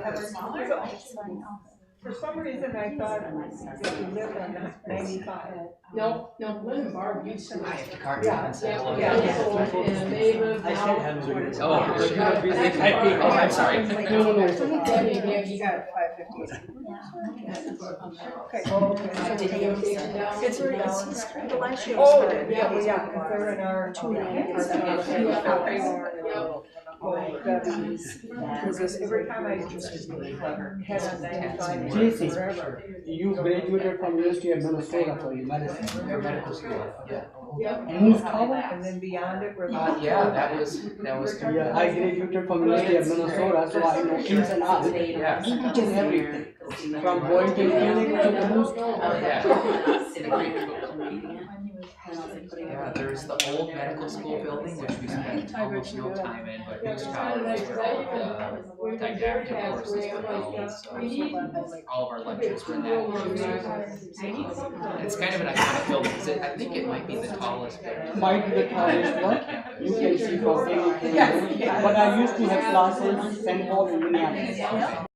For some reason, I thought that you lived on 95. No, Lynn and Barb used to. I have to cart Yeah. and Yeah, and they live now. Oh, sure. Oh, I'm sorry. No, yeah, you got it, 550. Okay. It's very down. The last year was Oh, better. yeah, well, yeah, because they're in our. Because every time I had a 95 JC, forever. you graduated from University of Minnesota for your medicine. Your medical school, yeah. Yeah. And Moose Cover? And then beyond it, we're. Yeah, that was. Yeah, I graduated from University of Minnesota, so I know ins and outs. Yeah. Each and everything. From Boynton Clinic to the Moose Cover. Yeah, there's the old medical school building, which we spent almost no time in, but Moose Tower is where didactic courses were held, so all of our lectures were in that. It's kind of an iconic building, because I think it might be the tallest building. Might be the tallest one, you can see from anything. But I used to have classes in St. Paul and Minneapolis.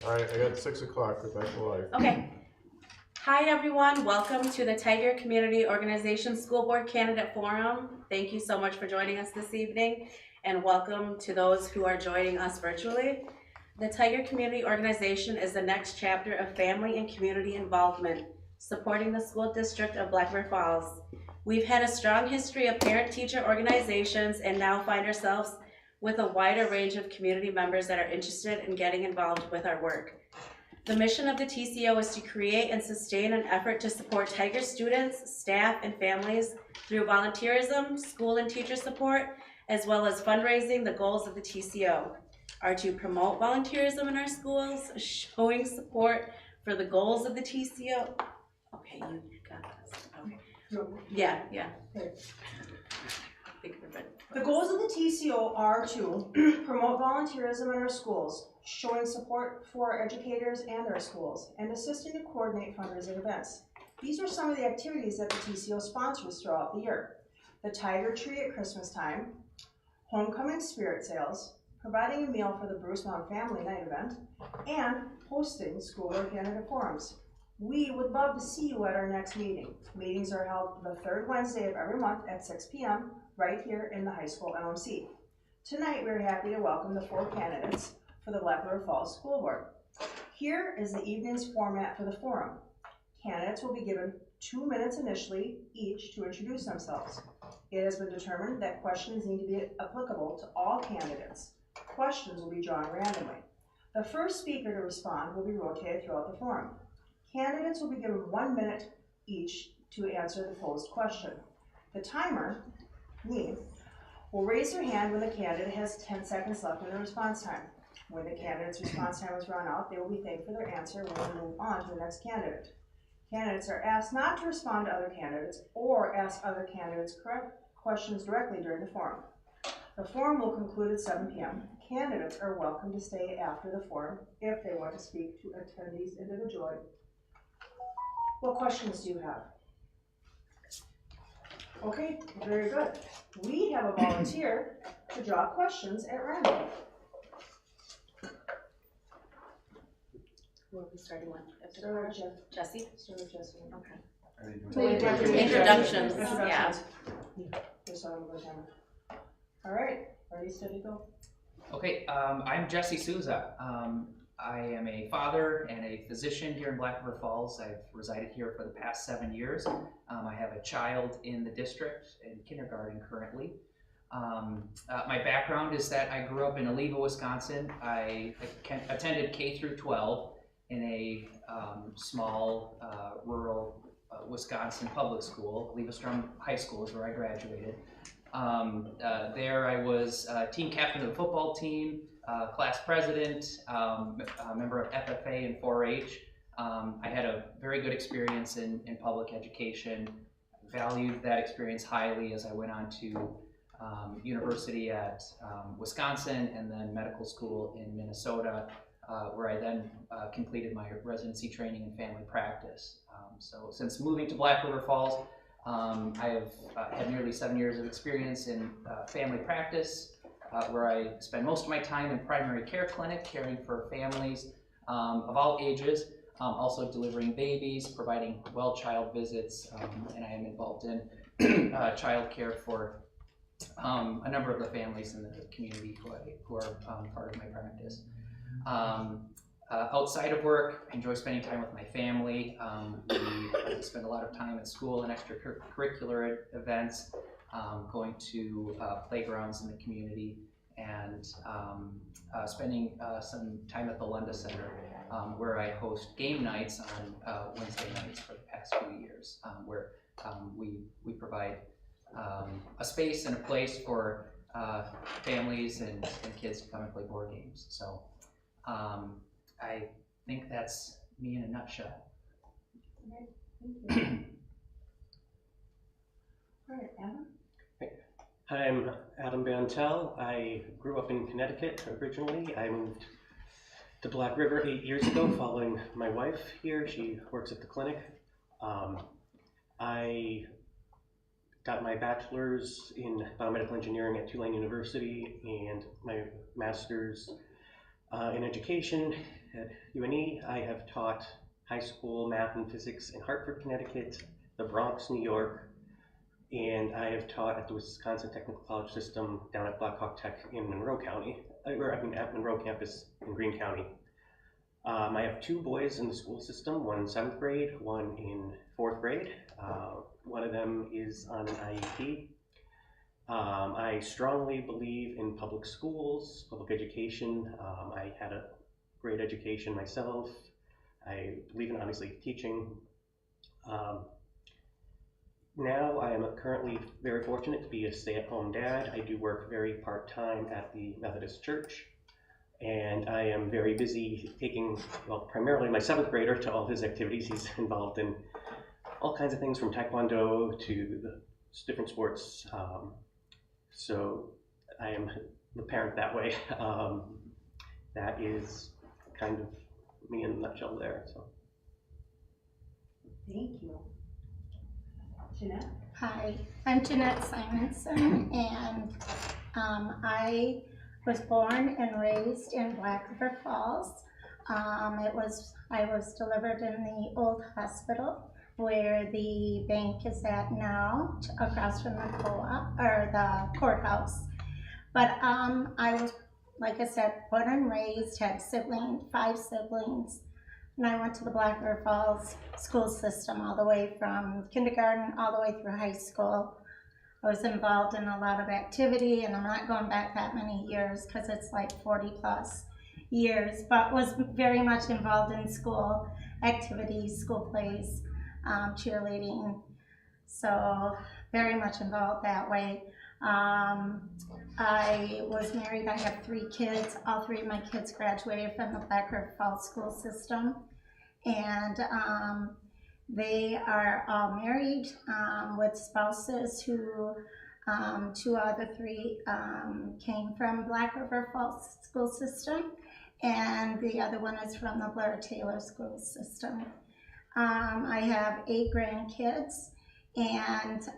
All right, I got 6 o'clock. We're back to life. Okay. Hi, everyone. Welcome to the Tiger Community Organization School Board Candidate Forum. Thank you so much for joining us this evening, and welcome to those who are joining us virtually. The Tiger Community Organization is the next chapter of family and community involvement, supporting the school district of Black River Falls. We've had a strong history of parent-teacher organizations and now find ourselves with a wider range of community members that are interested in getting involved with our work. The mission of the TCO is to create and sustain an effort to support Tiger students, staff, and families through volunteerism, school and teacher support, as well as fundraising. The goals of the TCO are to promote volunteerism in our schools, showing support for the goals of the TCO. Okay, you got this. Okay. Yeah. Okay. I think we're good. The goals of the TCO are to promote volunteerism in our schools, showing support for our educators and our schools, and assisting to coordinate fundraising events. These are some of the activities that the TCO sponsors throughout the year. The Tiger Tree at Christmas time, homecoming spirit sales, providing a meal for the Bruce Mound Family Night event, and hosting School Board Candidate forums. We would love to see you at our next meeting. Meetings are held the third Wednesday of every month at 6 p.m. right here in the high school LMC. Tonight, we're happy to welcome the 4 candidates for the Black River Falls School Board. Here is the evening's format for the forum. Candidates will be given 2 minutes initially each to introduce themselves. It has been determined that questions need to be applicable to all candidates. Questions will be drawn randomly. The first speaker to respond will be rotated throughout the forum. Candidates will be given 1 minute each to answer the posed question. The timer, me, will raise their hand when the candidate has 10 seconds left in the response time. When the candidate's response time is run out, they will be thanked for their answer when we move on to the next candidate. Candidates are asked not to respond to other candidates or ask other candidates questions directly during the forum. The forum will conclude at 7 p.m. Candidates are welcome to stay after the forum if they want to speak to attendees individually. What questions do you have? Okay, very good. We have a volunteer to draw questions at random. Who are we starting with? Start with Jeff. Jesse? Start with Jesse. Okay. Introductions, yeah. Just so I'm going to all right, ready, steady, go. Okay, I'm Jesse Souza. I am a father and a physician here in Black River Falls. I've resided here for the past 7 years. I have a child in the district in kindergarten currently. My background is that I grew up in Oliva, Wisconsin. I attended K through 12 in a small rural Wisconsin public school. Levistrom High School is where I graduated. There I was team captain of the football team, class president, a member of FFA and 4-H. I had a very good experience in public education. Valued that experience highly as I went on to university at Wisconsin and then medical school in Minnesota, where I then completed my residency training in family practice. So since moving to Black River Falls, I have had nearly 7 years of experience in family practice, where I spend most of my time in primary care clinic, caring for families of all ages, also delivering babies, providing well child visits, and I am involved in child care for a number of the families in the community who are part of my practice. Outside of work, I enjoy spending time with my family. We spend a lot of time at school and extracurricular events, going to playgrounds in the community, and spending some time at the Lunda Center, where I host game nights on Wednesday nights for the past few years, where we provide a space and a place for families and kids to come and play board games. So I think that's me in a nutshell. Okay, thank you. All right, Adam? I'm Adam Bantel. I grew up in Connecticut originally. I moved to Black River 8 years ago following my wife here. She works at the clinic. I got my bachelor's in biomedical engineering at Tulane University and my master's in education at UNE. I have taught high school math and physics in Hartford, Connecticut, the Bronx, New York, and I have taught at the Wisconsin Technical College System down at Black Hawk Tech in Monroe County, at Monroe campus in Greene County. I have 2 boys in the school system, one in 7th grade, one in 4th grade. One of them is on an IEP. I strongly believe in public schools, public education. I had a great education myself. I believe in, obviously, teaching. Now I am currently very fortunate to be a stay-at-home dad. I do work very part-time at the Methodist Church, and I am very busy taking, well, primarily my 7th grader to all his activities. He's involved in all kinds of things from Taekwondo to the different sports. So I am the parent that way. That is kind of me in a nutshell there. So. Thank you. Jeanette? Hi, I'm Jeanette Simonson, and I was born and raised in Black River Falls. I was delivered in the old hospital where the bank is at now, across from the co-op or the courthouse. But I was, like I said, born and raised, had 5 siblings. And I went to the Black River Falls school system all the way from kindergarten all the way through high school. I was involved in a lot of activity, and I'm not going back that many years because it's like 40 plus years, but was very much involved in school activities, school plays, cheerleading. So very much involved that way. I was married, I have 3 kids. All 3 of my kids graduated from the Black River Falls school system. And they are all married with spouses who, 2 out of the 3 came from Black River Falls school system. And the other one is from the Blair Taylor school system. I have 8 grandkids, and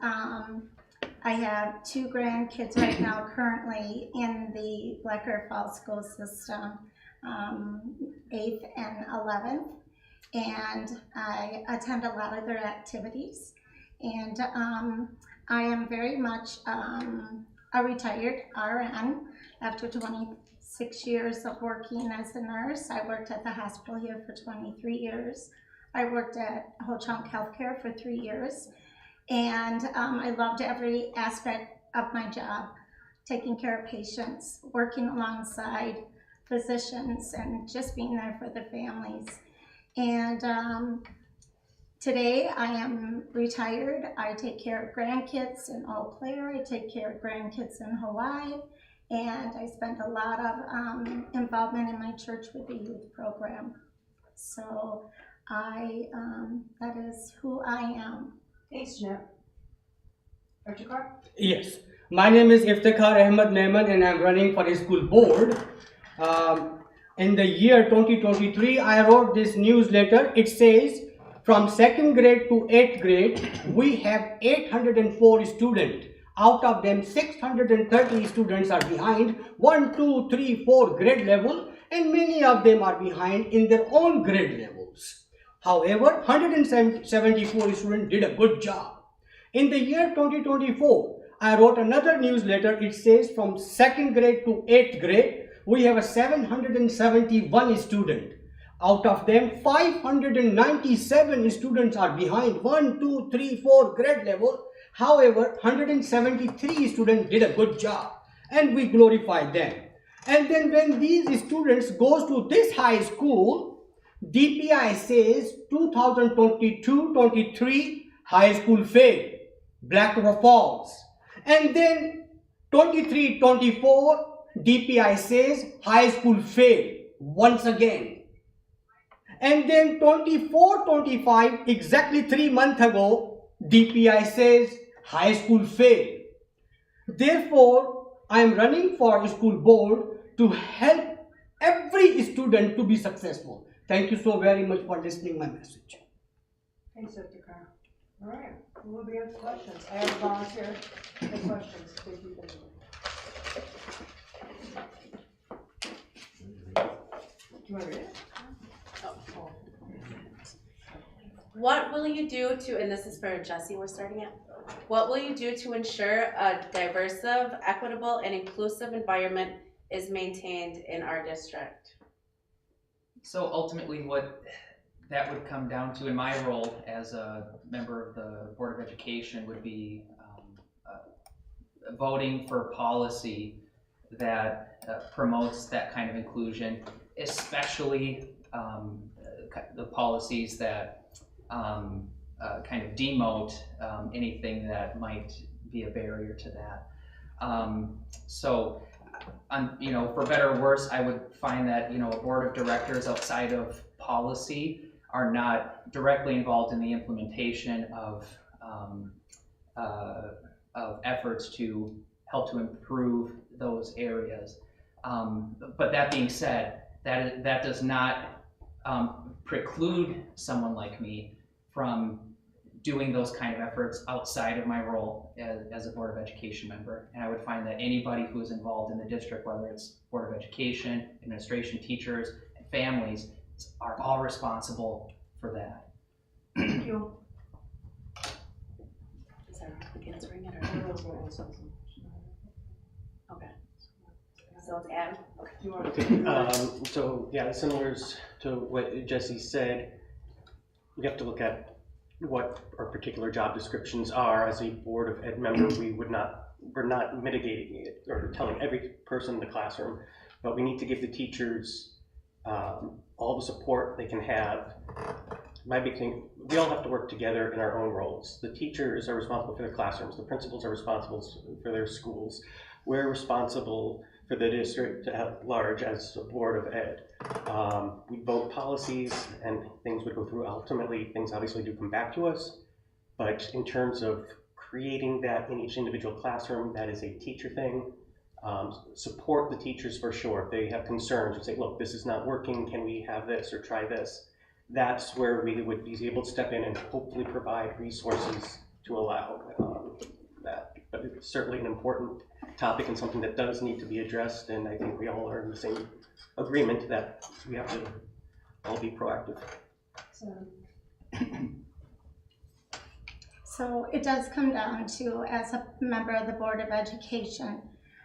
I have 2 grandkids right now currently in the Black River Falls school system, 8th and 11th, and I attend a lot of their activities. And I am very much a retired RN after 26 years of working as a nurse. I worked at the hospital here for 23 years. I worked at Ho Chunk Healthcare for 3 years. And I loved every aspect of my job, taking care of patients, working alongside physicians, and just being there for the families. And today I am retired. I take care of grandkids in Eau Claire. I take care of grandkids in Hawaii. And I spend a lot of involvement in my church with the youth program. So that is who I am. Thanks, Jeanette. Dr. Carr? Yes, my name is Iftikhar Ahmed Naiman, and I'm running for the school board. In the year 2023, I wrote this newsletter. It says, from 2nd grade to 8th grade, we have 804 students. Out of them, 630 students are behind 1, 2, 3, 4 grade level, and many of them are behind in their own grade levels. However, 174 students did a good job. In the year 2024, I wrote another newsletter. It says from 2nd grade to 8th grade, we have a 771 students. Out of them, 597 students are behind 1, 2, 3, 4 grade level. However, 173 students did a good job, and we glorify them. And then when these students goes to this high school, DPI says 2022-23 high school failed, Black River Falls. And then 23-24 DPI says high school failed once again. And then 24-25, exactly 3 months ago, DPI says high school failed. Therefore, I am running for school board to help every student to be successful. Thank you so very much for listening my message. Thanks, Dr. Carr. All right, who will be answering questions? I have a volunteer for questions. Thank you. Do you want to read it? Oh. What will you do to, and this is for Jesse, we're starting it. What will you do to ensure a diverse, equitable, and inclusive environment is maintained in our district? So ultimately what that would come down to in my role as a member of the Board of Education would be voting for policy that promotes that kind of inclusion, especially the policies that kind of demote anything that might be a barrier to that. You know, for better or worse, I would find that, you know, a board of directors outside of policy are not directly involved in the implementation of efforts to help to improve those areas. But that being said, that does not preclude someone like me from doing those kind of efforts outside of my role as a Board of Education member. And I would find that anybody who is involved in the district, whether it's Board of Education, administration, teachers, and families, are all responsible for that. Thank you. Is that answering it or? Okay. So it's Adam? Okay. So yeah, similar to what Jesse said, we have to look at what our particular job descriptions are. As a Board of Ed member, we're not mitigating it or telling every person in the classroom, but we need to give the teachers all the support they can have. My big thing, we all have to work together in our own roles. The teachers are responsible for their classrooms, the principals are responsible for their schools. We're responsible for the district at large as a Board of Ed. We vote policies and things would go through. Ultimately, things obviously do come back to us, but in terms of creating that in each individual classroom, that is a teacher thing. Support the teachers for sure. If they have concerns, and say, look, this is not working, can we have this or try this? That's where we would be able to step in and hopefully provide resources to allow that. But it's certainly an important topic and something that does need to be addressed, and I think we all are in the same agreement that we have to all be proactive. So it does come down to, as a member of the Board of Education,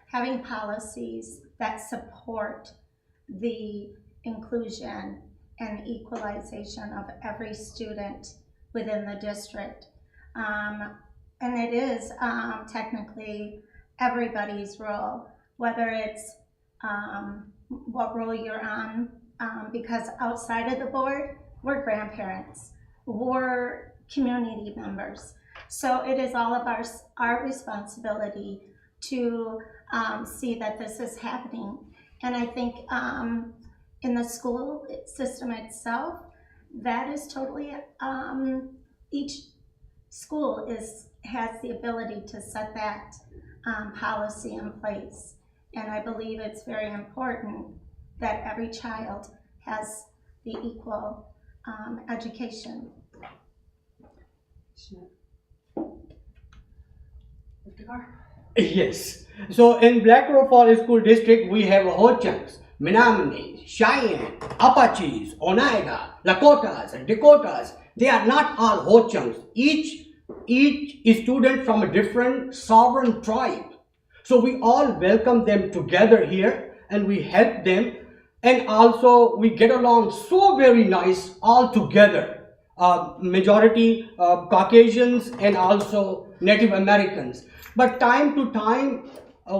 having policies that support the inclusion and equalization of every student within the district. And it is technically everybody's role, whether it's what role you're on, because outside of the board, we're grandparents, we're community members. So it is all of our responsibility to see that this is happening. And I think in the school system itself, that is totally, each school has the ability to set that policy in place. And I believe it's very important that every child has the equal education. Yes. So in Black Rock Falls School District, we have Ho-Chunks, Menominee, Cheyenne, Apaches, Oneida, Lakotas, and Dakotas. They are not all Ho-Chunks. Each student from a different sovereign tribe. So we all welcome them together here and we help them, and also we get along so very nice all together. Majority Caucasians and also Native Americans. But time to time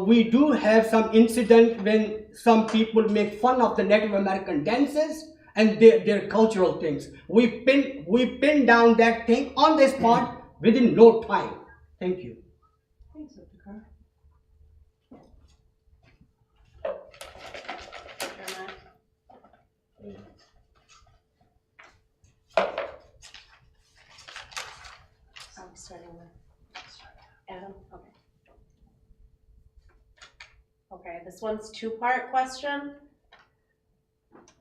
we do have some incident when some people make fun of the Native American dances and their cultural things. We pin down that thing on the spot within no time. Thank you. Thanks, Iftikhar. I'm starting with Adam. Okay. Okay, this one's two-part question.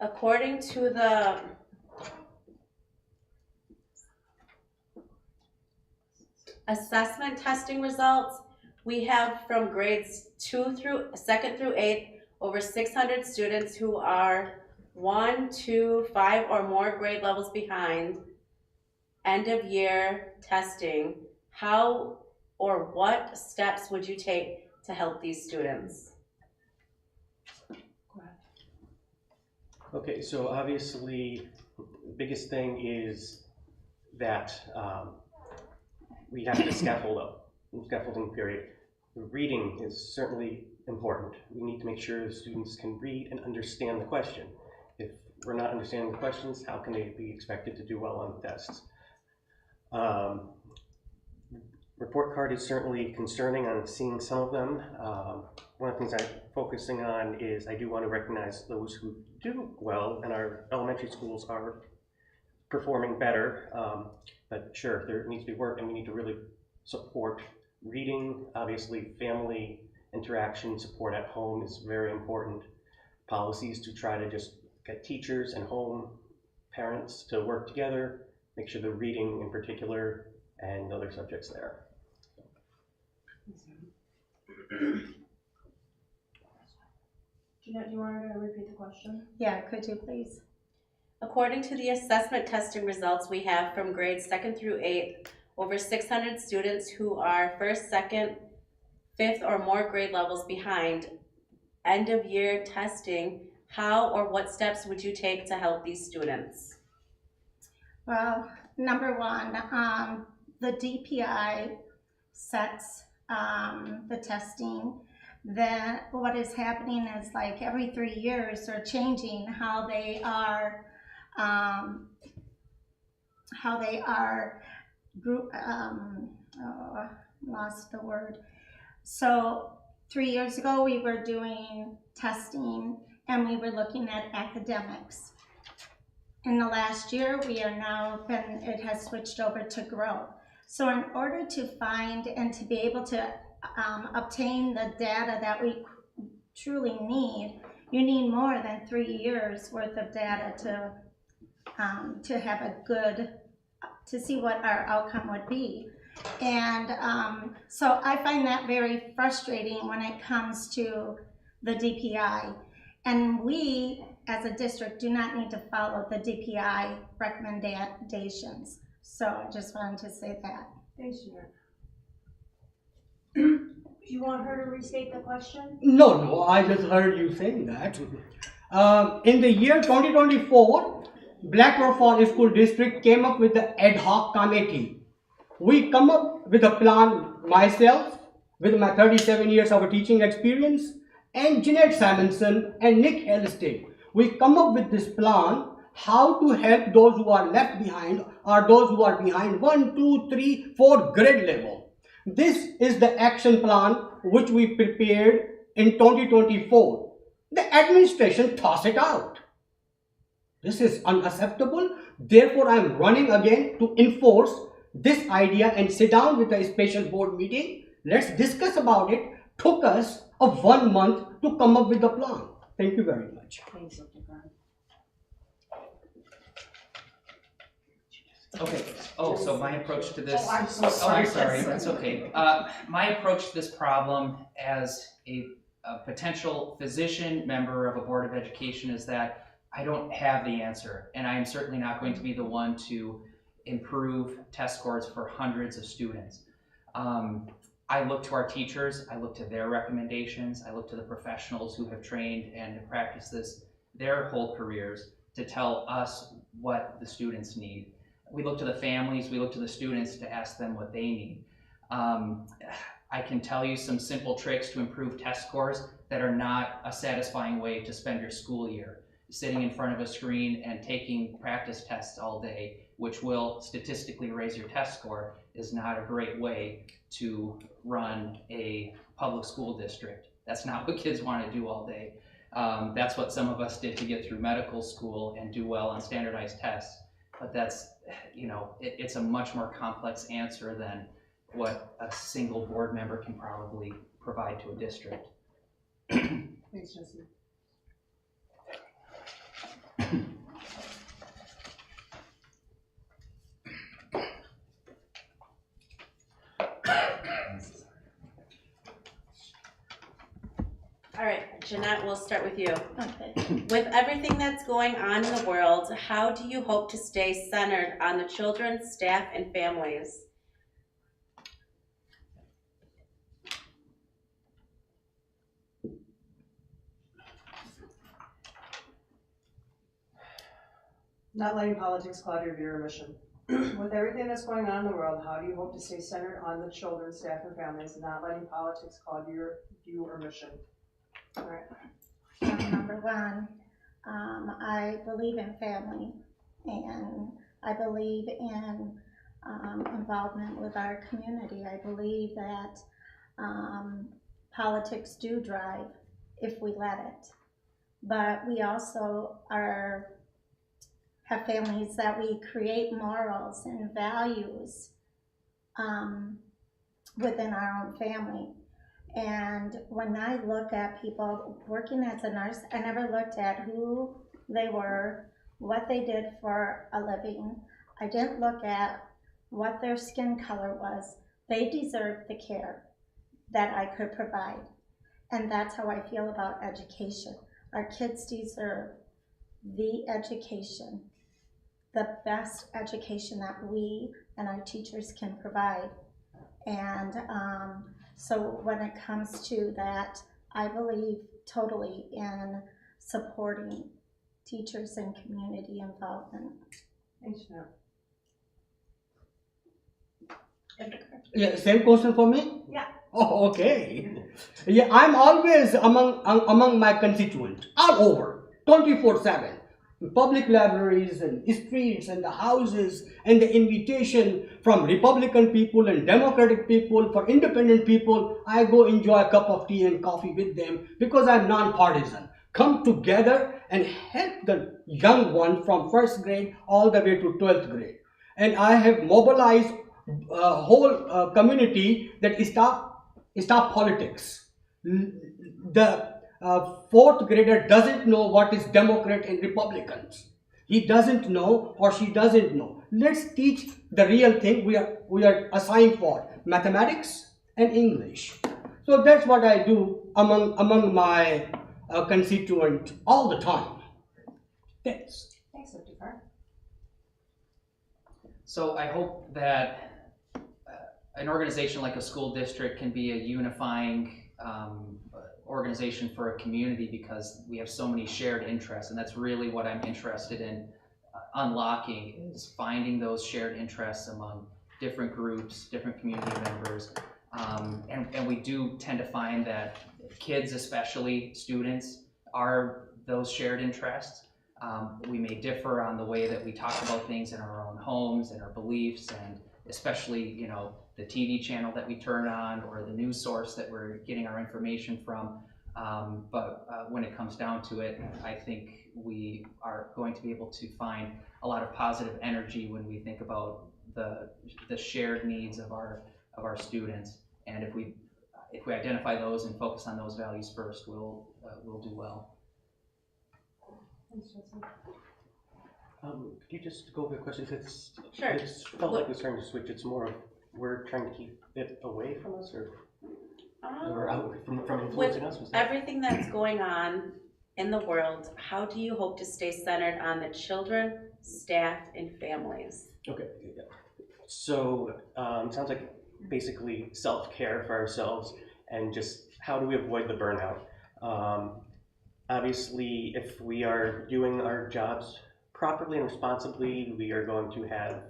According to the assessment testing results, we have from grades 2nd through 8th over 600 students who are 1, 2, 5 or more grade levels behind end of year testing. How or what steps would you take to help these students? Okay, so obviously the biggest thing is that we have to scaffold up, scaffolding period. The reading is certainly important. We need to make sure the students can read and understand the question. If we're not understanding the questions, how can they be expected to do well on the tests? Report card is certainly concerning. I'm seeing some of them. One of the things I'm focusing on is I do want to recognize those who do well, and our elementary schools are performing better. But sure, there needs to be work, and we need to really support reading. Obviously, family interaction support at home is very important. Policies to try to just get teachers and home parents to work together, make sure they're reading in particular, and other subjects there. Jeanette, do you want to repeat the question? Yeah, could you please? According to the assessment testing results we have from grades 2nd through 8th, over 600 students who are 1st, 2nd, 5th, or more grade levels behind end of year testing, how or what steps would you take to help these students? Well, number one, the DPI sets the testing. Then what is happening is like every 3 years they're changing how they are group. Lost the word. So 3 years ago we were doing testing and we were looking at academics. In the last year, it has switched over to growth. So in order to find and to be able to obtain the data that we truly need, you need more than 3 years worth of data to have a good, to see what our outcome would be. And so I find that very frustrating when it comes to the DPI. And we, as a district, do not need to follow the DPI recommendations. So I just wanted to say that. Thanks, Jeanette. Do you want her to restate the question? No, I just heard you saying that. In the year 2024, Black Rock Falls School District came up with the ad hoc committee. We come up with a plan, myself, with my 37 years of teaching experience, and Jeanette Simonson and Nick Elstead. We come up with this plan, how to help those who are left behind or those who are behind 1, 2, 3, 4 grade level. This is the action plan which we prepared in 2024. The administration tossed it out. This is unacceptable. Therefore, I am running again to enforce this idea and sit down with a special board meeting. Let's discuss about it. Took us 1 month to come up with the plan. Thank you very much. Okay, so my approach to this. Oh, I'm so sorry. I'm sorry, that's okay. My approach to this problem as a potential physician member of a Board of Education is that I don't have the answer, and I am certainly not going to be the one to improve test scores for hundreds of students. I look to our teachers, I look to their recommendations, I look to the professionals who have trained and have practiced this their whole careers to tell us what the students need. We look to the families, we look to the students to ask them what they need. I can tell you some simple tricks to improve test scores that are not a satisfying way to spend your school year. Sitting in front of a screen and taking practice tests all day, which will statistically raise your test score, is not a great way to run a public school district. That's not what kids want to do all day. That's what some of us did to get through medical school and do well on standardized tests. But that's, it's a much more complex answer than what a single board member can probably provide to a district. Thanks, Jesse. All right, Jeanette, we'll start with you. Okay. With everything that's going on in the world, how do you hope to stay centered on the children, staff, and families? Not letting politics cloud your view or mission. With everything that's going on in the world, how do you hope to stay centered on the children, staff, and families, and not letting politics cloud your view or mission? All right. Number one, I believe in family, and I believe in involvement with our community. I believe that politics do drive if we let it, but we also have families that we create morals and values within our own family. And when I look at people working as a nurse, I never looked at who they were, what they did for a living. I didn't look at what their skin color was. They deserved the care that I could provide. And that's how I feel about education. Our kids deserve the education, the best education that we and our teachers can provide. And so when it comes to that, I believe totally in supporting teachers and community involvement. Thanks, Jeanette. Yeah, same question for me? Yeah. Oh, okay. Yeah, I'm always among my constituents, all over, 24/7. Public libraries and streets and the houses and the invitation from Republican people and Democratic people, for independent people, I go enjoy a cup of tea and coffee with them because I'm non-partisan. Come together and help the young one from first grade all the way to 12th grade. And I have mobilized a whole community that stop politics. The fourth grader doesn't know what is Democrat and Republicans. He doesn't know or she doesn't know. Let's teach the real thing we are assigned for, mathematics and English. So that's what I do among my constituent all the time. Thanks. Thanks, Iftikhar. So I hope that an organization like a school district can be a unifying organization for a community, because we have so many shared interests, and that's really what I'm interested in unlocking, is finding those shared interests among different groups, different community members. And we do tend to find that kids, especially students, are those shared interests. We may differ on the way that we talk about things in our own homes and our beliefs, and especially, you know, the TV channel that we turn on or the news source that we're getting our information from. But when it comes down to it, I think we are going to be able to find a lot of positive energy when we think about the shared needs of our students. And if we identify those and focus on those values first, we'll do well. Thanks, Jesse. Could you just go over the questions? Sure. It's felt like we're starting to switch. It's more of we're trying to keep it away from us, or out from influencing us? Was that... Everything that's going on in the world, how do you hope to stay centered on the children, staff, and families? Okay. Yeah. So sounds like basically self-care for ourselves, and just how do we avoid the burnout? Obviously, if we are doing our jobs properly and responsibly, we are going to have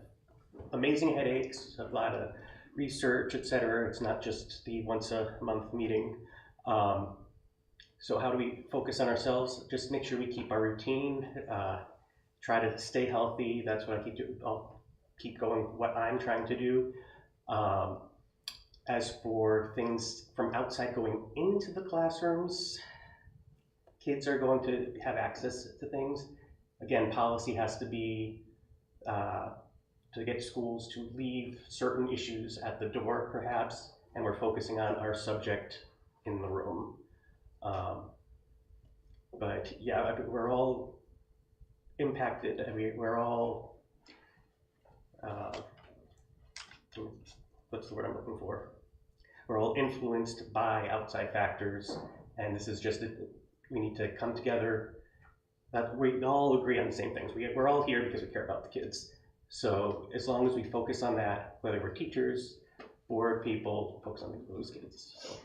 amazing headaches, a lot of research, etc. It's not just the once a month meeting. So how do we focus on ourselves? Just make sure we keep our routine, try to stay healthy. That's what I keep doing. I'll keep going what I'm trying to do. As for things from outside going into the classrooms, kids are going to have access to things. Again, policy has to be to get schools to leave certain issues at the door, perhaps, and we're focusing on our subject in the room. But yeah, we're all impacted. I mean, we're all, what's the word I'm looking for? We're all influenced by outside factors, and this is just, we need to come together. That we all agree on the same things. We're all here because we care about the kids. So as long as we focus on that, whether we're teachers, board people, focus on those kids. So.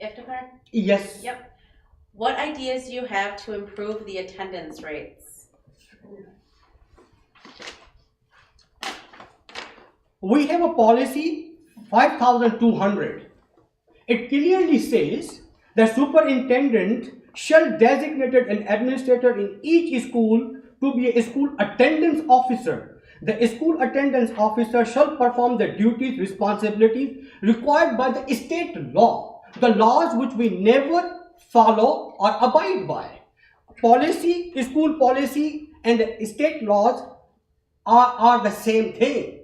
Iftikhar? Yes. Yep. What ideas do you have to improve the attendance rates? We have a policy 5200. It clearly says the superintendent shall designate an administrator in each school to be a school attendance officer. the school attendance officer shall perform the duties, responsibilities required by the state law, the laws which we never follow or abide by. Policy, school policy and the state laws are the same thing.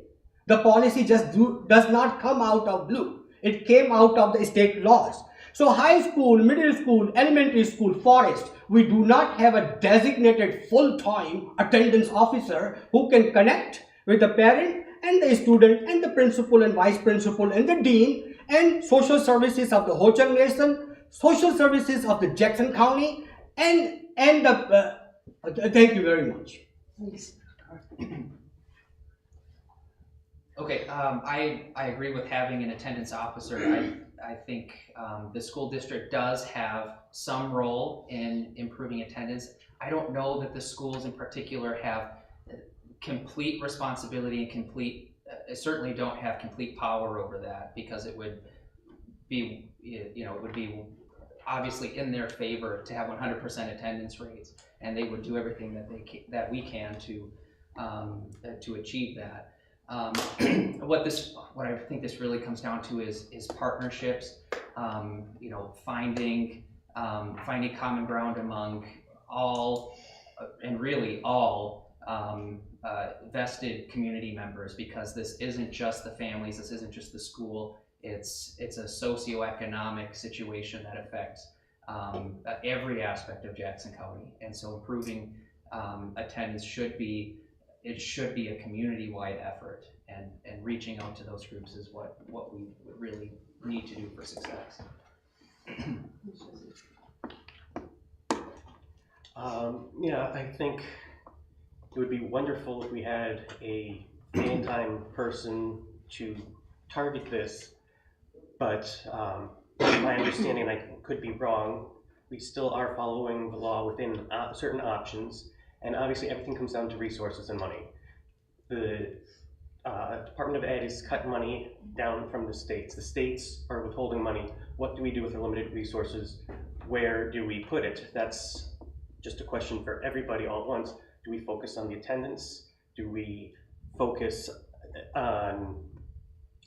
The policy just does not come out of blue. It came out of the state laws. So high school, middle school, elementary school, forest, we do not have a designated full-time attendance officer who can connect with the parent and the student and the principal and vice principal and the dean and social services of the Ho Chi Minh Nation, social services of the Jackson County, and the thank you very much. Okay, I agree with having an attendance officer. I think the school district does have some role in improving attendance. I don't know that the schools in particular have complete responsibility and certainly don't have complete power over that, because it would be, it would be obviously in their favor to have 100% attendance rates, and they would do everything that we can to achieve that. What I think this really comes down to is partnerships. Finding common ground among all, and really all vested community members, because this isn't just the families, this isn't just the school. It's a socioeconomic situation that affects every aspect of Jackson County, and so improving attendance should be a community-wide effort, and reaching out to those groups is what we really need to do for success. I think it would be wonderful if we had a full-time person to target this, but my understanding, I could be wrong, we still are following the law within certain options, and obviously everything comes down to resources and money. The Department of Ed is cutting money down from the states. The states are withholding money. What do we do with the limited resources? Where do we put it? That's just a question for everybody all at once. Do we focus on the attendance? Do we focus on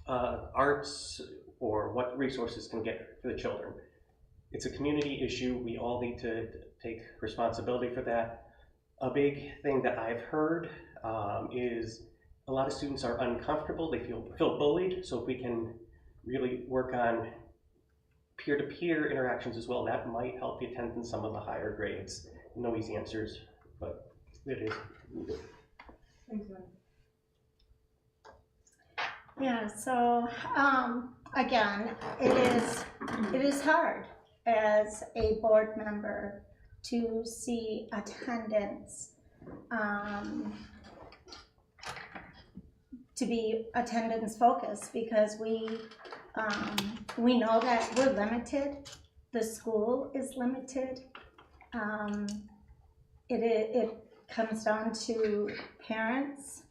arts, or what resources can get for the children? It's a community issue. We all need to take responsibility for that. A big thing that I've heard is a lot of students are uncomfortable. They feel bullied. So if we can really work on peer-to-peer interactions as well, that might help the attendance some of the higher grades. No easy answers, but it is. Yeah, so again, it is hard as a board member to see attendance to be attendance focused, because we know that we're limited. The school is limited. It comes down to parents,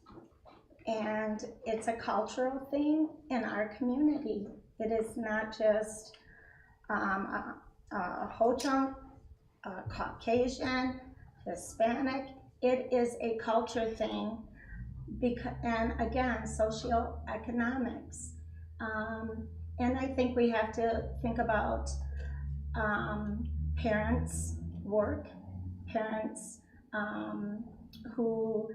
and it's a cultural thing in our community. It is not just a Ho-Chunk, Caucasian, Hispanic. It is a culture thing, and again, socioeconomics. And I think we have to think about parents' work, parents who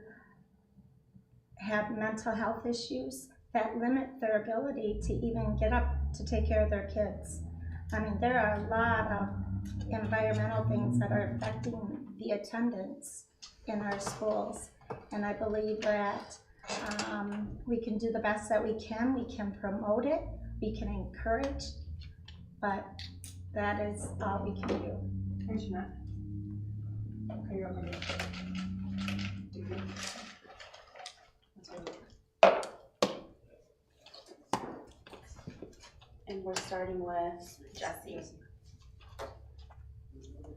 have mental health issues that limit their ability to even get up to take care of their kids. I mean, there are a lot of environmental things that are affecting the attendance in our schools. And I believe that we can do the best that we can promote it, we can encourage, but that is all we can do. Thanks, Jeanette. Okay, you're okay. And we're starting with Jessie.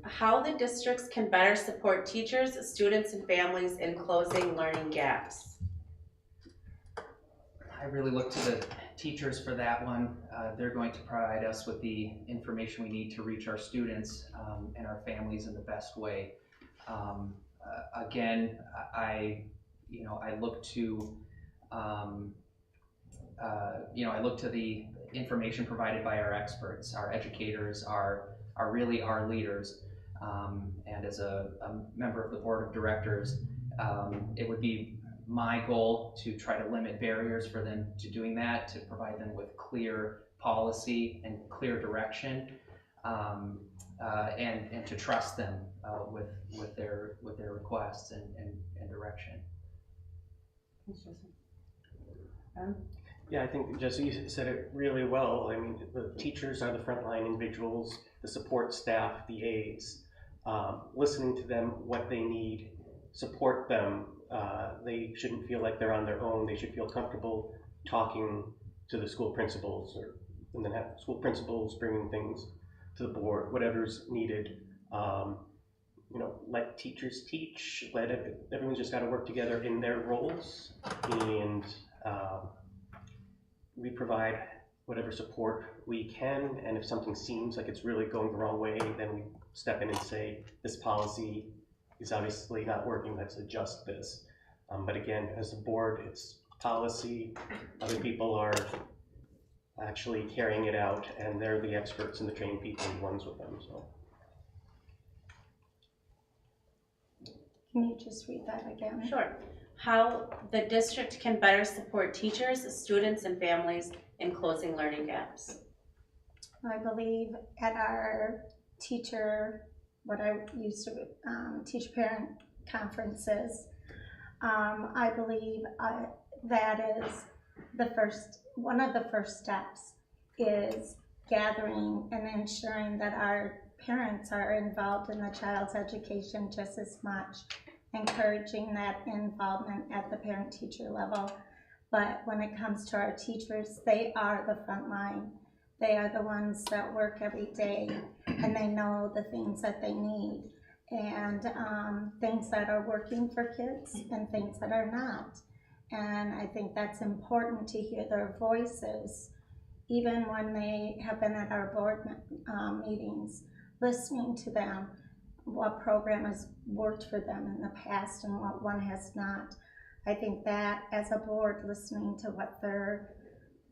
How the districts can better support teachers, students, and families in closing learning gaps. I really look to the teachers for that one. They're going to provide us with the information we need to reach our students and our families in the best way. Again, I I look to, I look to the information provided by our experts. Our educators are really our leaders. And as a member of the board of directors, it would be my goal to try to limit barriers for them to doing that, to provide them with clear policy and clear direction, and to trust them with their requests and direction. Yeah, I think Jesse said it really well. I mean, the teachers are the frontline individuals, the support staff, the aides. Listening to them, what they need, support them. They shouldn't feel like they're on their own. They should feel comfortable talking to the school principals, and then have school principals bringing things to the board, whatever's needed. Let teachers teach. Everyone's just got to work together in their roles, and we provide whatever support we can. And if something seems like it's really going the wrong way, then we step in and say, this policy is obviously not working, let's adjust this. But again, as a board, it's policy. Other people are actually carrying it out, and they're the experts and the trained people and the ones with them. So. Can you just read that again? Sure. How the district can better support teachers, students, and families in closing learning gaps. I believe at our what I used to teacher parent conferences, I believe that is one of the first steps is gathering and ensuring that our parents are involved in the child's education just as much, encouraging that involvement at the parent-teacher level. But when it comes to our teachers, they are the front line. They are the ones that work every day, and they know the things that they need, and things that are working for kids and things that are not. And I think that's important to hear their voices, even when they have been at our board meetings, listening to them, what program has worked for them in the past and what one has not. I think that as a board, listening to what their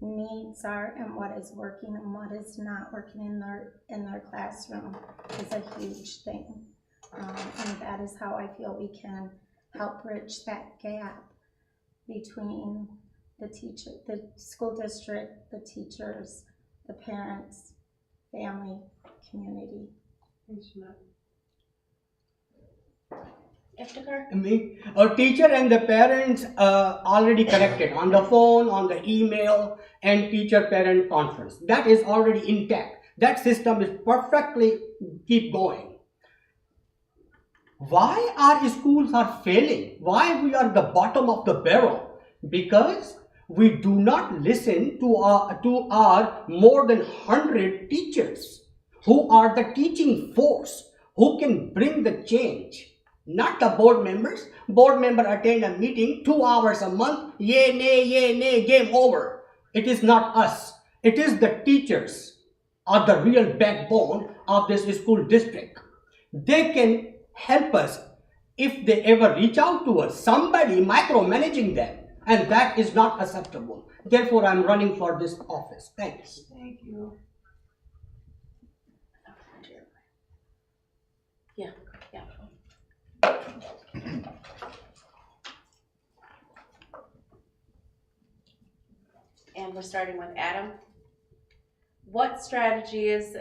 needs are and what is working and what is not working in their classroom is a huge thing. And that is how I feel we can help bridge that gap between the school district, the teachers, the parents, family, community. Me, our teacher and the parents already connected on the phone, on the email, and teacher-parent conference. That is already intact. That system is perfectly keep going. Why our schools are failing? Why we are the bottom of the barrel? Because we do not listen to our more than 100 teachers who are the teaching force, who can bring the change. Not the board members. Board member attend a meeting 2 hours a month, yay, nay, game over. It is not us. It is the teachers are the real backbone of this school district. They can help us if they ever reach out to us, somebody micromanaging them, and that is not acceptable. Therefore, I'm running for this office. Thanks. Thank you. Yeah. And we're starting with Adam. What strategies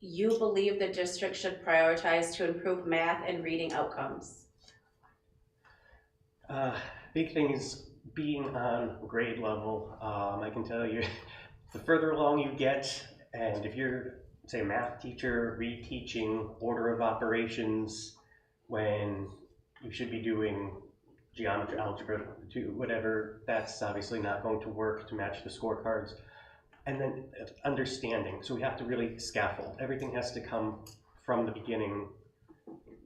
you believe the district should prioritize to improve math and reading outcomes? Big thing is being on grade level. I can tell you, the further along you get, and if you're, say, a math teacher, reteaching order of operations when you should be doing geometry, algebra, whatever, that's obviously not going to work to match the scorecards. And then understanding. So we have to really scaffold. Everything has to come from the beginning,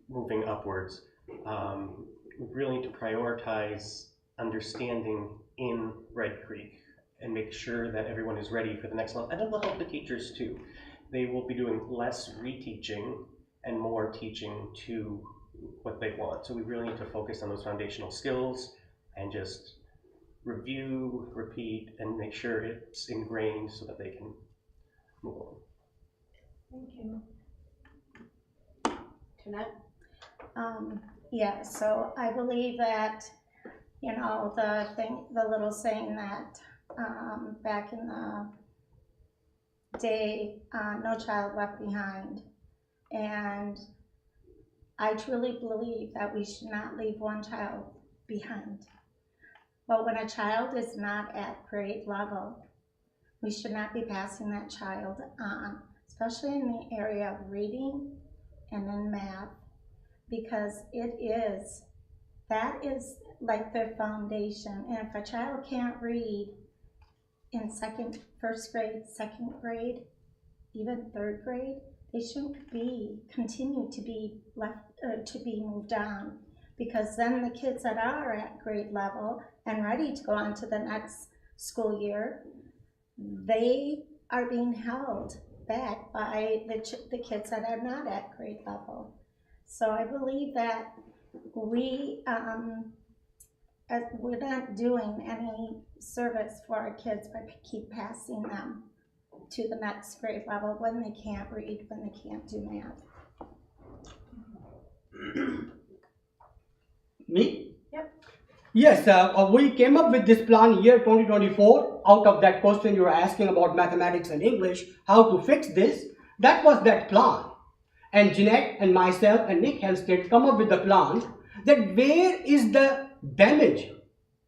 moving upwards. We really need to prioritize understanding in Red Creek and make sure that everyone is ready for the next level. And it will help the teachers too. They will be doing less reteaching and more teaching to what they want. So we really need to focus on those foundational skills and just review, repeat, and make sure it's ingrained so that they can move on. Thank you. Jeanette? Yeah, so I believe that, you know, the little saying that, back in the day, no child left behind. And I truly believe that we should not leave one child behind. But when a child is not at grade level, we should not be passing that child on, especially in the area of reading and in math, because that is like their foundation. And if a child can't read in first grade, second grade, even third grade, they shouldn't continue to be left, to be moved on, because then the kids that are at grade level and ready to go on to the next school year, they are being held back by the kids that are not at grade level. So I believe that we're not doing any service for our kids by keep passing them to the next grade level when they can't read, when they can't do math. Me? Yep. Yes, we came up with this plan year 2024 out of that question you were asking about mathematics and English, how to fix this. That was that plan. And Jeanette and myself and Nick Halstead come up with the plan that where is the damage?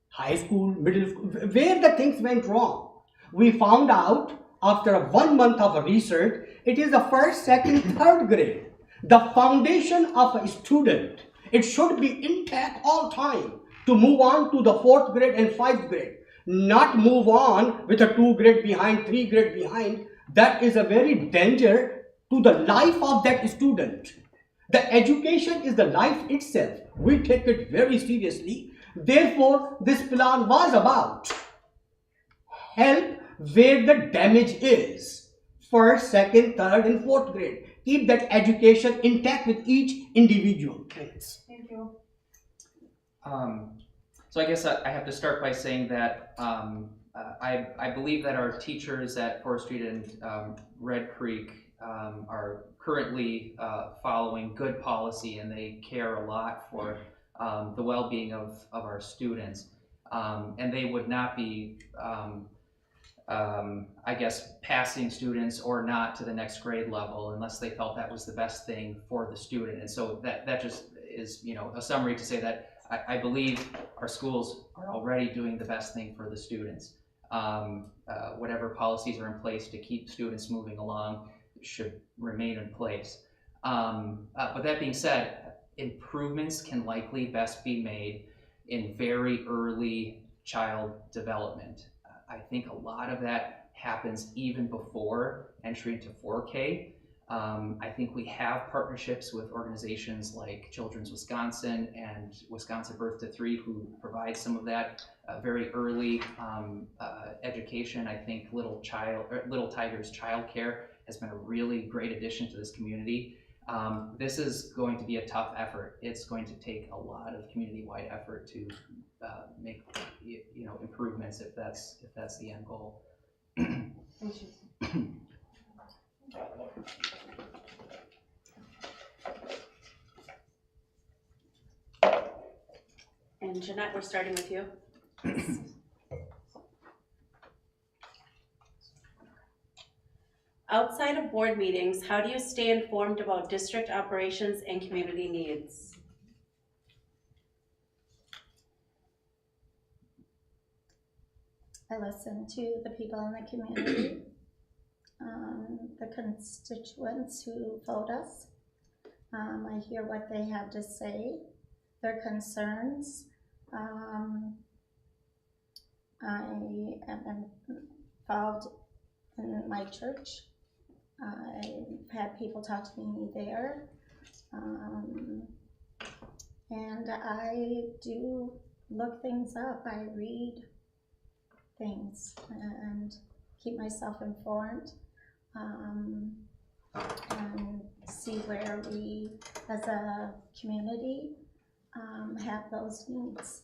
High school, middle school, where the things went wrong. We found out after 1 month of research, it is the first, second, third grade. The foundation of a student, it should be intact all time to move on to the 4th grade and 5th grade. Not move on with a 2 grade behind, 3 grade behind. That is a very danger to the life of that student. The education is the life itself. We take it very seriously. Therefore, this plan was about help where the damage is. 1st, 2nd, 3rd, and 4th grade. Keep that education intact with each individual. Thanks. Thank you. So I guess I have to start by saying that I believe that our teachers at Forest Street and Red Creek are currently following good policy, and they care a lot for the well-being of our students. And they would not be, I guess, passing students or not to the next grade level unless they felt that was the best thing for the student. And so that just is, you know, a summary to say that I believe our schools are already doing the best thing for the students. Whatever policies are in place to keep students moving along should remain in place. But that being said, improvements can likely best be made in very early child development. I think a lot of that happens even before entry into 4K. I think we have partnerships with organizations like Children's Wisconsin and Wisconsin Birth to 3 who provide some of that very early education. I think Little Tigers Child Care has been a really great addition to this community. This is going to be a tough effort. It's going to take a lot of community-wide effort to make improvements if that's the end goal. And Jeanette, we're starting with you. Outside of board meetings, how do you stay informed about district operations and community needs? I listen to the people in the community, the constituents who vote us. I hear what they have to say, their concerns. I am involved in my church. I've had people talk to me there. And I do look things up. I read things and keep myself informed. and see where we, as a community, have those needs.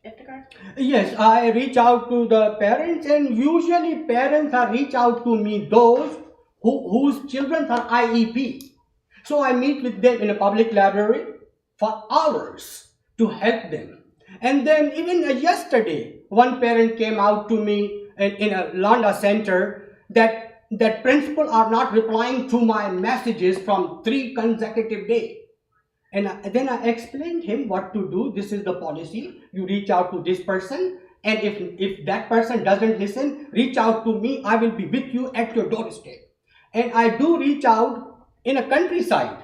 Iftikhar? Yes, I reach out to the parents, and usually parents are reach out to me those whose children are IEP. So I meet with them in a public library for hours to help them. And then even yesterday, one parent came out to me in a Landa center that principal are not replying to my messages from 3 consecutive days. And then I explained him what to do. This is the policy. You reach out to this person, and if that person doesn't listen, reach out to me. I will be with you at your doorstep. And I do reach out in a countryside.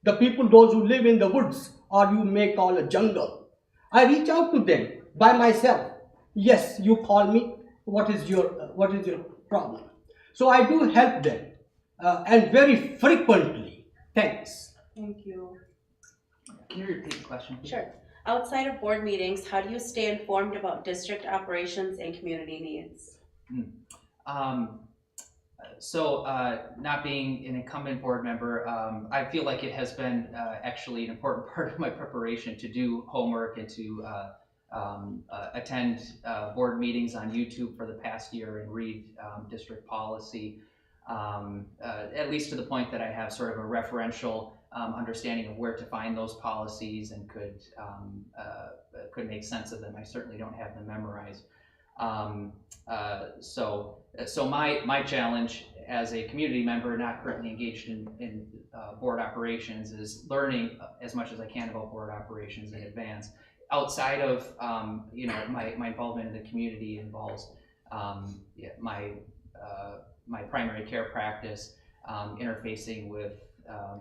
The people, those who live in the woods, or you may call a jungle. I reach out to them by myself. Yes, you call me. What is your problem? So I do help them, and very frequently. Thanks. Thank you. Can you repeat the question? please? Sure. Outside of board meetings, how do you stay informed about district operations and community needs? Not being an incumbent board member, I feel like it has been actually an important part of my preparation to do homework and to attend board meetings on YouTube for the past year and read district policy, at least to the point that I have sort of a referential understanding of where to find those policies and could make sense of them. I certainly don't have them memorized. So my challenge as a community member not currently engaged in board operations is learning as much as I can about board operations in advance. Outside of my involvement in the community involves my primary care practice, interfacing with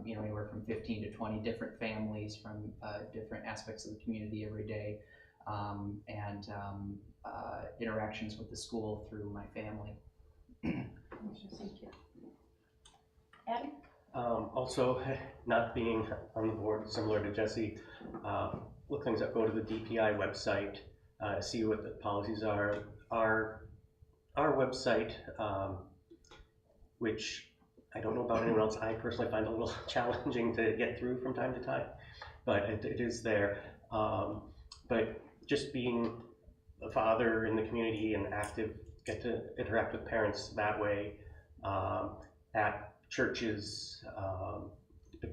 anywhere from 15 to 20 different families from different aspects of the community every day, and interactions with the school through my family. Thank you. Adam? Also, not being on the board, similar to Jesse, look things up, go to the DPI website, see what the policies are. Our website, which I don't know about anyone else, I personally find a little challenging to get through from time to time, but it is there. But just being a father in the community and active, get to interact with parents that way, at churches,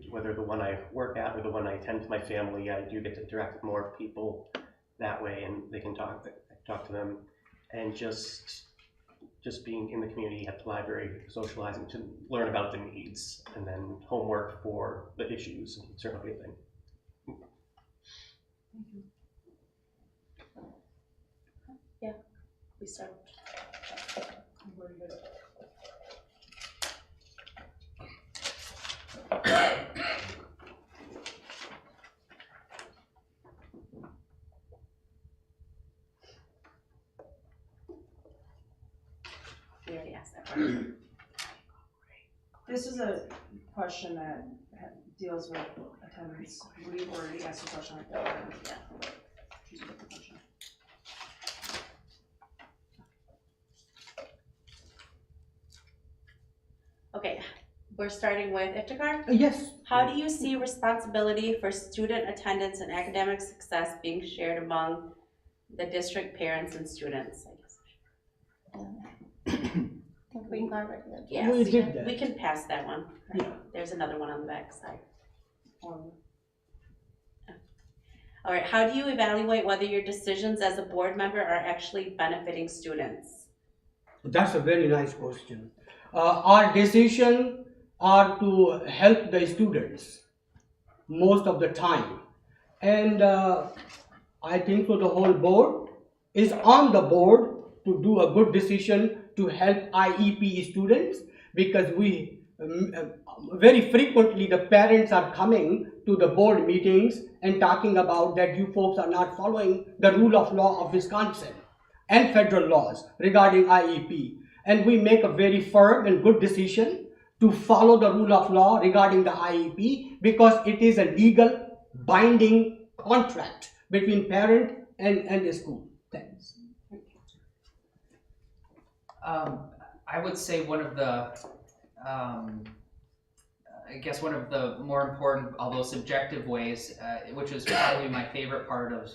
whether the one I work at or the one I attend with my family, I do get to interact with more people that way, and they can talk to them, and just being in the community at the library, socializing to learn about the needs, and then homework for the issues, and certainly a thing. Yeah, we start. We already asked that question. This is a question that deals with attendance. We've already asked a question like that. Yeah. Choose a different question. Okay, we're starting with Iftikhar. Yes. How do you see responsibility for student attendance and academic success being shared among the district parents and students? I think we've already did. Yes, We did that. we can pass that one. Yeah. There's another one on the back side. All right, how do you evaluate whether your decisions as a board member are actually benefiting students? That's a very nice question. Our decisions are to help the students most of the time. And I think so the whole board is on the board to do a good decision to help IEP students, because we very frequently the parents are coming to the board meetings and talking about that you folks are not following the rule of law of Wisconsin and federal laws regarding IEP. And we make a very firm and good decision to follow the rule of law regarding the IEP, because it is a legal binding contract between parent and the school. Thanks. I would say one of the, I guess one of the more important, although subjective ways, which is probably my favorite part of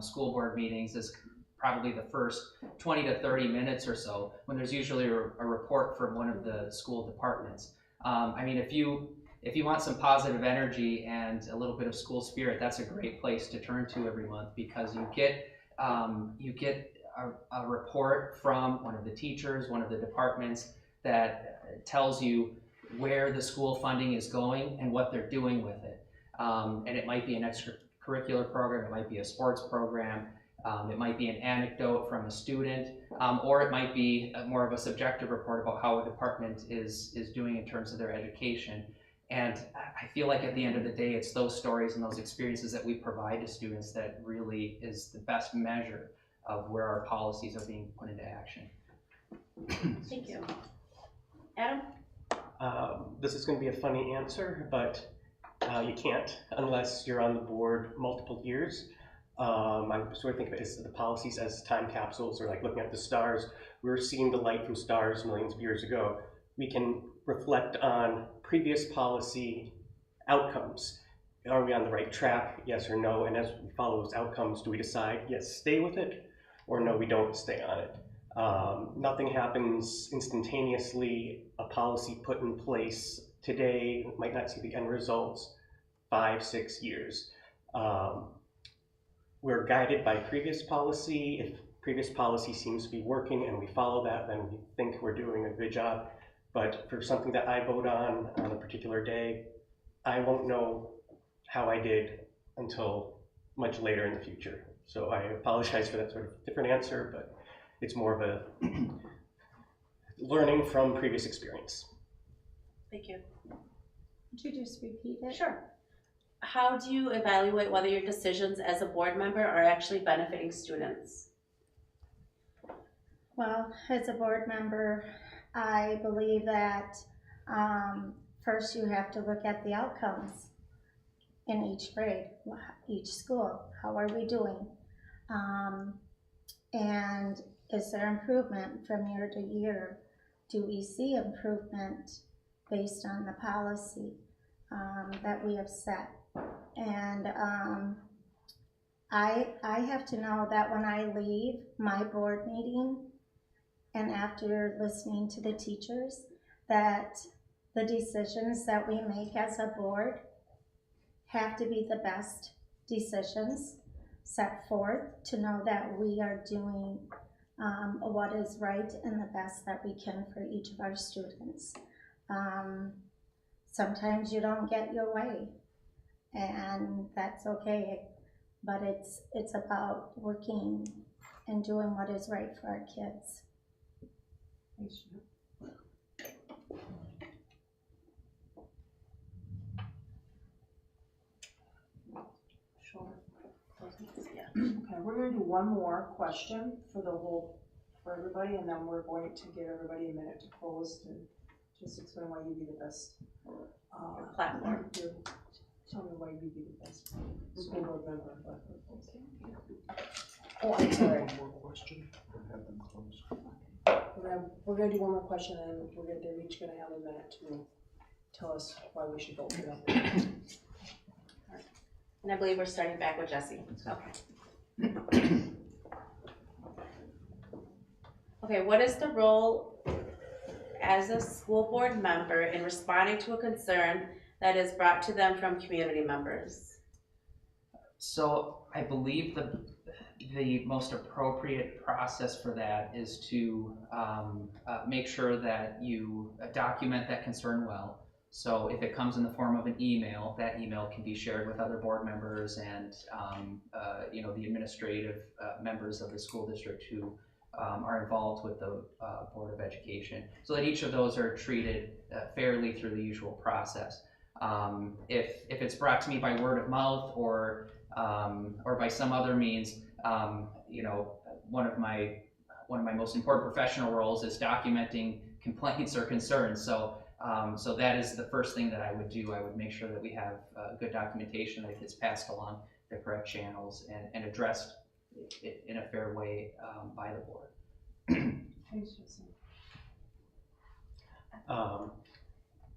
school board meetings, is probably the first 20 to 30 minutes or so, when there's usually a report from one of the school departments. I mean, if you want some positive energy and a little bit of school spirit, that's a great place to turn to every month, because you get a report from one of the teachers, one of the departments, that tells you where the school funding is going and what they're doing with it. And it might be an extracurricular program, it might be a sports program, it might be an anecdote from a student, or it might be more of a subjective report about how a department is doing in terms of their education. And I feel like at the end of the day, it's those stories and those experiences that we provide to students that really is the best measure of where our policies are being put into action. Thank you. Adam? This is going to be a funny answer, but you can't unless you're on the board multiple years. I sort of think of it as the policies as time capsules, or like looking at the stars. We're seeing the light from stars millions of years ago. We can reflect on previous policy outcomes. Are we on the right track? Yes or no? And as we follow those outcomes, do we decide, yes, stay with it, or no, we don't stay on it? Nothing happens instantaneously. A policy put in place today might not see the end results 5-6 years. We're guided by previous policy. If previous policy seems to be working and we follow that, then we think we're doing a good job. But for something that I vote on a particular day, I won't know how I did until much later in the future. So I apologize for that sort of different answer, but it's more of a learning from previous experience. Thank you. Would you just repeat it? Sure. How do you evaluate whether your decisions as a board member are actually benefiting students? Well, as a board member, I believe that first you have to look at the outcomes in each grade, each school. How are we doing? And is there improvement from year to year? Do we see improvement based on the policy that we have set? And I have to know that when I leave my board meeting, and after listening to the teachers, that the decisions that we make as a board have to be the best decisions set forth, to know that we are doing what is right and the best that we can for each of our students. Sometimes you don't get your way, and that's okay, but it's about working and doing what is right for our kids. Sure. Yeah. Okay, we're gonna do one more question for everybody, and then we're going to give everybody a minute to close to just explain why you'd be the best. Platform. Tell me why you'd be the best school board member. Oh, I'm sorry. One more question and have them close. We're gonna do one more question, and they're each gonna have a minute to tell us why we should vote for them. And I believe we're starting back with Jesse. Okay. Okay, what is the role as a school board member in responding to a concern that is brought to them from community members? So I believe the most appropriate process for that is to make sure that you document that concern well. So if it comes in the form of an email, that email can be shared with other board members and the administrative members of the school district who are involved with the Board of Education, so that each of those are treated fairly through the usual process. If it's brought to me by word of mouth or by some other means, one of my most important professional roles is documenting complaints or concerns. So that is the first thing that I would do. I would make sure that we have good documentation that gets passed along the correct channels and addressed in a fair way by the board. Thanks, Jesse.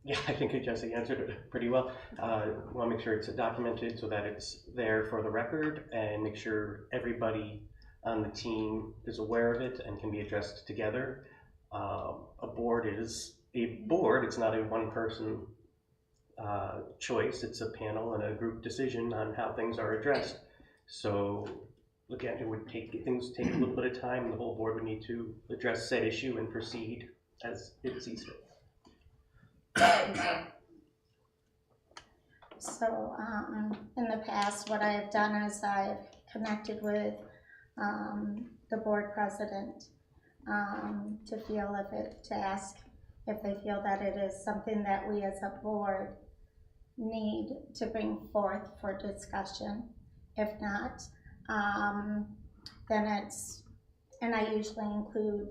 Yeah, I think Jesse answered it pretty well. Want to make sure it's documented so that it's there for the record, and make sure everybody on the team is aware of it and can be addressed together. A board is a board. It's not a one-person choice. It's a panel and a group decision on how things are addressed. So again, it would take a little bit of time, and the whole board would need to address said issue and proceed as it sees fit. So, in the past, what I have done is I've connected with, the board president, to ask if they feel that it is something that we as a board need to bring forth for discussion. If not, then and I usually include,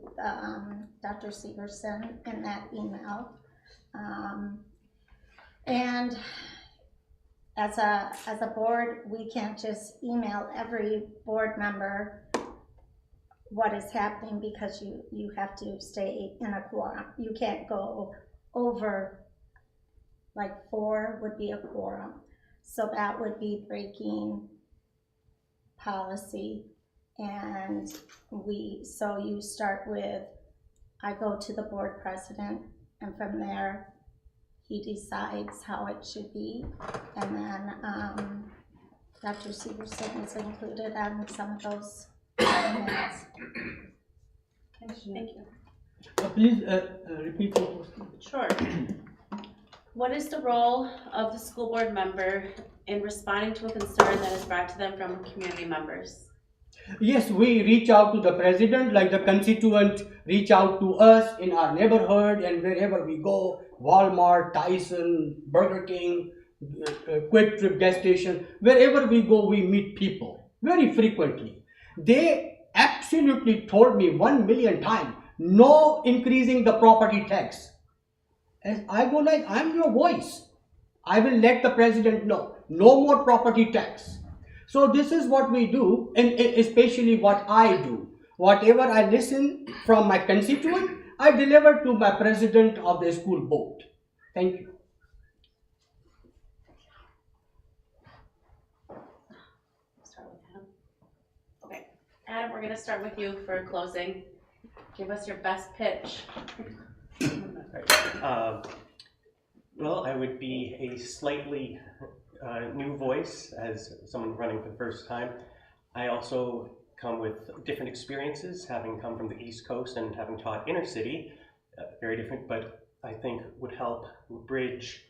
Dr. Severson in that email. And as a board, we can't just email every board member what is happening, because you have to stay in a quorum. You can't go over, like 4 would be a quorum. So that would be breaking policy. And so you start with, I go to the board president, and from there, he decides how it should be. And then Dr. Severson is included on some of those minutes. Thank you. Please repeat the question. Sure. What is the role of the school board member in responding to a concern that is brought to them from community members? Yes, we reach out to the president, like the constituent reach out to us in our neighborhood and wherever we go, Walmart, Tyson, Burger King, Quick Trip gas station, wherever we go, we meet people very frequently. They absolutely told me 1 million times, no increasing the property tax. And I go like, I'm your voice. I will let the president know, no more property tax. So this is what we do, and especially what I do. Whatever I listen from my constituent, I deliver to my president of the school board. Thank you. Start with Adam. Okay, Adam, we're gonna start with you for closing. Give us your best pitch. Well, I would be a slightly new voice as someone running for the first time. I also come with different experiences, having come from the East Coast and having taught inner city, very different, but I think would help bridge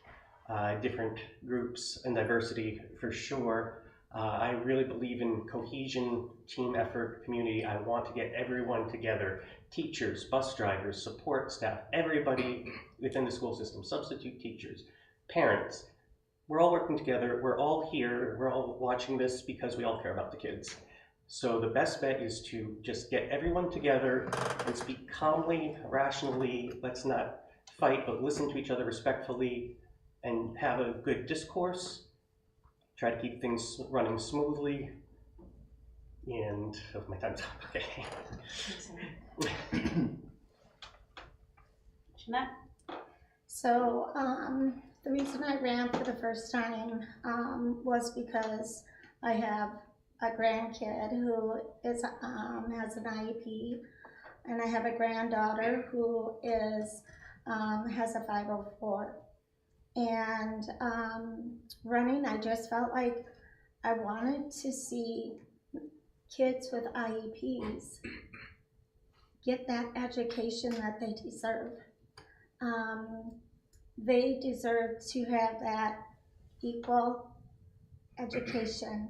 different groups and diversity for sure. I really believe in cohesion, team effort, community. I want to get everyone together, teachers, bus drivers, support staff, everybody within the school system, substitute teachers, parents. We're all working together, we're all here, we're all watching this because we all care about the kids. So the best bet is to just get everyone together and speak calmly, rationally. Let's not fight, but listen to each other respectfully and have a good discourse. Try to keep things running smoothly. And my time's up, okay. Jeanette? So the reason I ran for the first time was because I have a grandkid who has an IEP, and I have a granddaughter who has a 504. And running, I just felt like I wanted to see kids with IEPs get that education that they deserve. They deserve to have that equal education,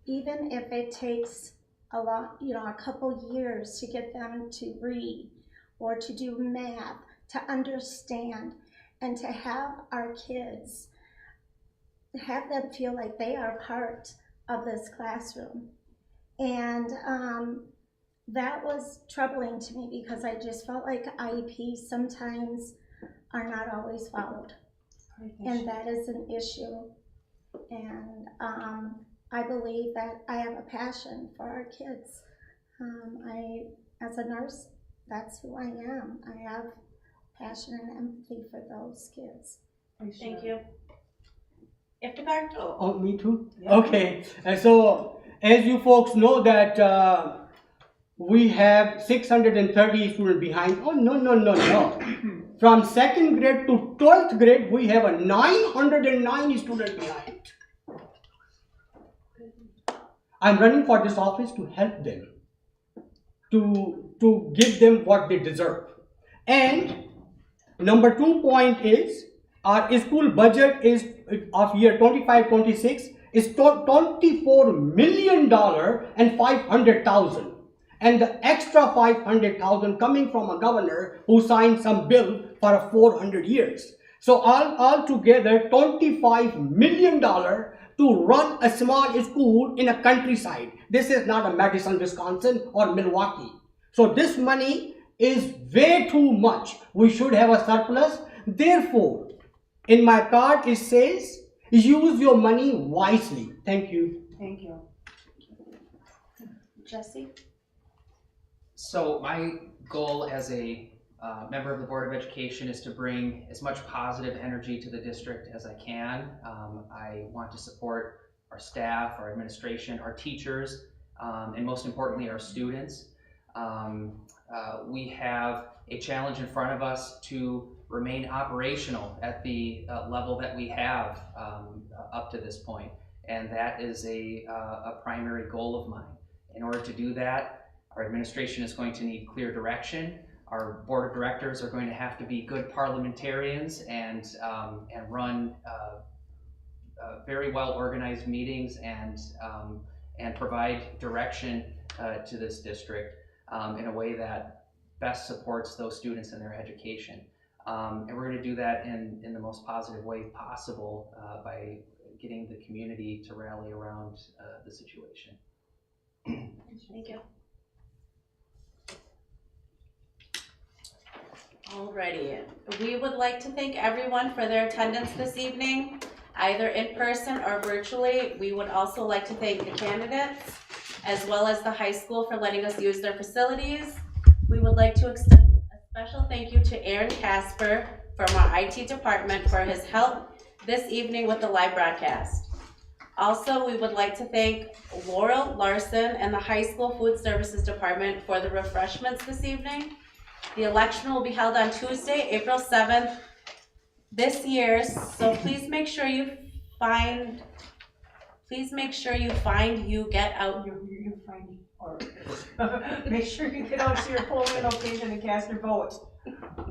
even if it takes a couple years to get them to read or to do math, to understand, and to have our kids, have them feel like they are part of this classroom. And that was troubling to me because I just felt like IEPs sometimes are not always followed. And that is an issue. And I believe that I have a passion for our kids. As a nurse, that's who I am. I have passion and empathy for those kids. Thank you. Iftikhar? Oh, me too? Okay, so as you folks know that we have 630 students behind. Oh, no. From 2nd grade to 12th grade, we have a 909 students behind. I'm running for this office to help them, to give them what they deserve. And number 2 point is, our school budget is of year 25-26 is $24 million and 500,000, and the extra 500,000 coming from a governor who signed some bill for 400 years. So all together $25 million to run a small school in a countryside. This is not a Madison, Wisconsin or Milwaukee. So this money is way too much. We should have a surplus. Therefore, in my card, it says, use your money wisely. Thank you. Thank you. Jesse? So my goal as a member of the Board of Education is to bring as much positive energy to the district as I can. I want to support our staff, our administration, our teachers, and most importantly, our students. We have a challenge in front of us to remain operational at the level that we have up to this point, and that is a primary goal of mine. In order to do that, our administration is going to need clear direction. Our board of directors are going to have to be good parliamentarians and run very well organized meetings and provide direction to this district in a way that best supports those students in their education. And we're going to do that in the most positive way possible by getting the community to rally around the situation. Thank you. Alrighty, we would like to thank everyone for their attendance this evening, either in person or virtually. We would also like to thank the candidates, as well as the high school for letting us use their facilities. We would like to extend a special thank you to Aaron Casper from our IT department for his help this evening with the live broadcast. Also, we would like to thank Laurel Larson and the high school food services department for the refreshments this evening. The election will be held on Tuesday, April 7th this year, so please make sure you find, you get out. You find, or make sure you get out to your polling location and cast your vote.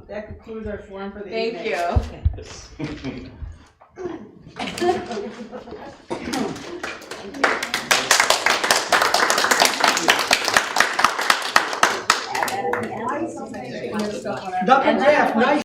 That concludes our forum for the evening. Thank you. Dr. Jeff, nice